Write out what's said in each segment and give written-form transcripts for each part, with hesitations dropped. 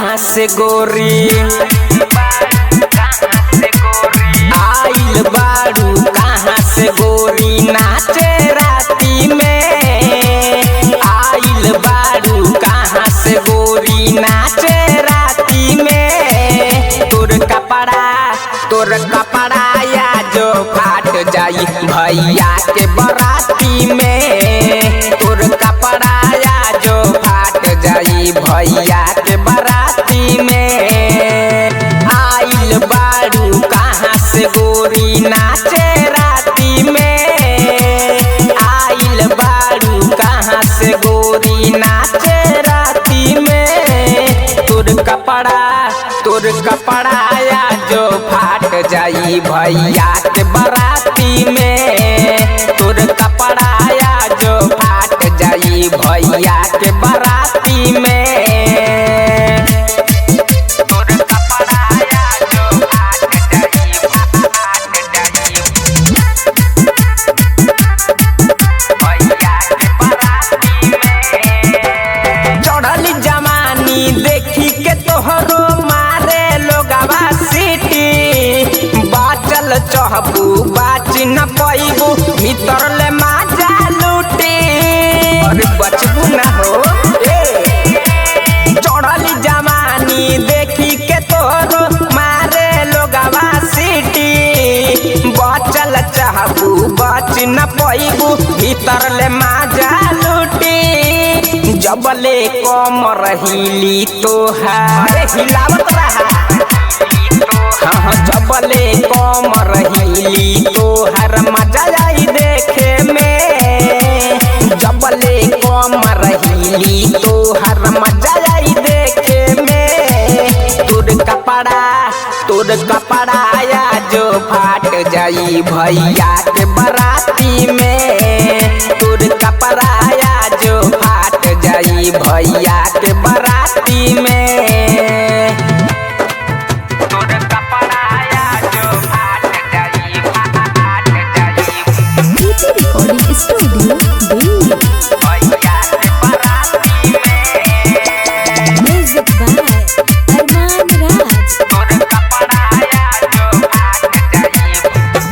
कहाँ से गोरी, आइल बारू कहाँ से गोरी नाचे राती में, आइल बारू कहाँ से गोरी नाचे राती में। तोर कपड़ा या जो फाट जाई भैया के बराती में, तोर कपड़ा या जो फाट जाई भैया के बराती में। आइल बारू कहाँ से गोरी नाचे राती में, आइल बारू कहाँ से गोरी नाचे राती में। तोर कपड़ा या जो फाट जाई भैया के बराती में, तोर कपड़ा या जो फाट जाई भैया के बराती में। चढ़ली जवानी देखी के तोहरो मारे लोगवा सीटी, बाचल चहबू बाच न पैबू भीतर ले माजा लूटी, अरे बचबू न हो। चढ़ली जवानी देखी के तोहरो मारे लोगवा सीटी, बाचल चहबू बाच न पैबू भीतर ले माजा लूटी। जबले कमर हिली तोहार हिलावत रहा, हाँ जबले कमर हिली तोहार मजा आई देखे में, जबले कमर हिली तोहार मजा आई देखे में। तोर कपड़ा या जो फाट जाई भैया के बराती में, तोर कपड़ा या जो फाट जाई भैया के बराती में। तोर कपड़ा या जो फाट जाई डीजे रिकॉर्डिंग स्टूडियो दिल्ली, भैया के बराती में। म्यूजिक बाय अरमान राज। तोर कपड़ा या जो फाट जाई,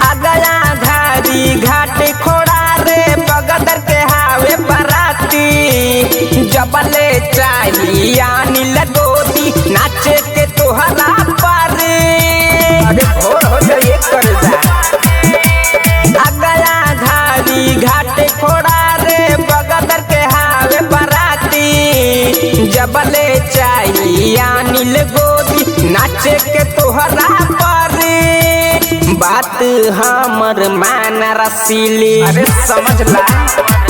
अगला धारी घाट खोड़ा रे बगदर के हावे बराती, जबले चाहिए अनिल गोदी नाचे के तोहरा पर, अरे भोर हो जाए कर जा। अगला धारी घाट खोड़ा रे बगदर के हावे बराती, जबले चाहिए अनिल गोदी नाचे के तोहरा पर। बात हमर मान रसीली, अरे समझला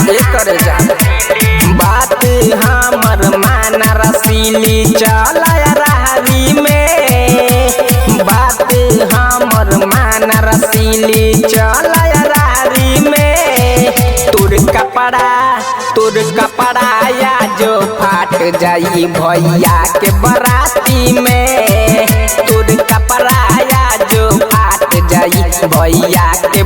ये करे जा। बात हमर मान रसीली चल राहरी में, बात हमर मान रसीली चल राहरी में। तोर कपड़ा या जो फाट जाई भैया के बराती में, तोर कपड़ा या जो फाट जाई भैया के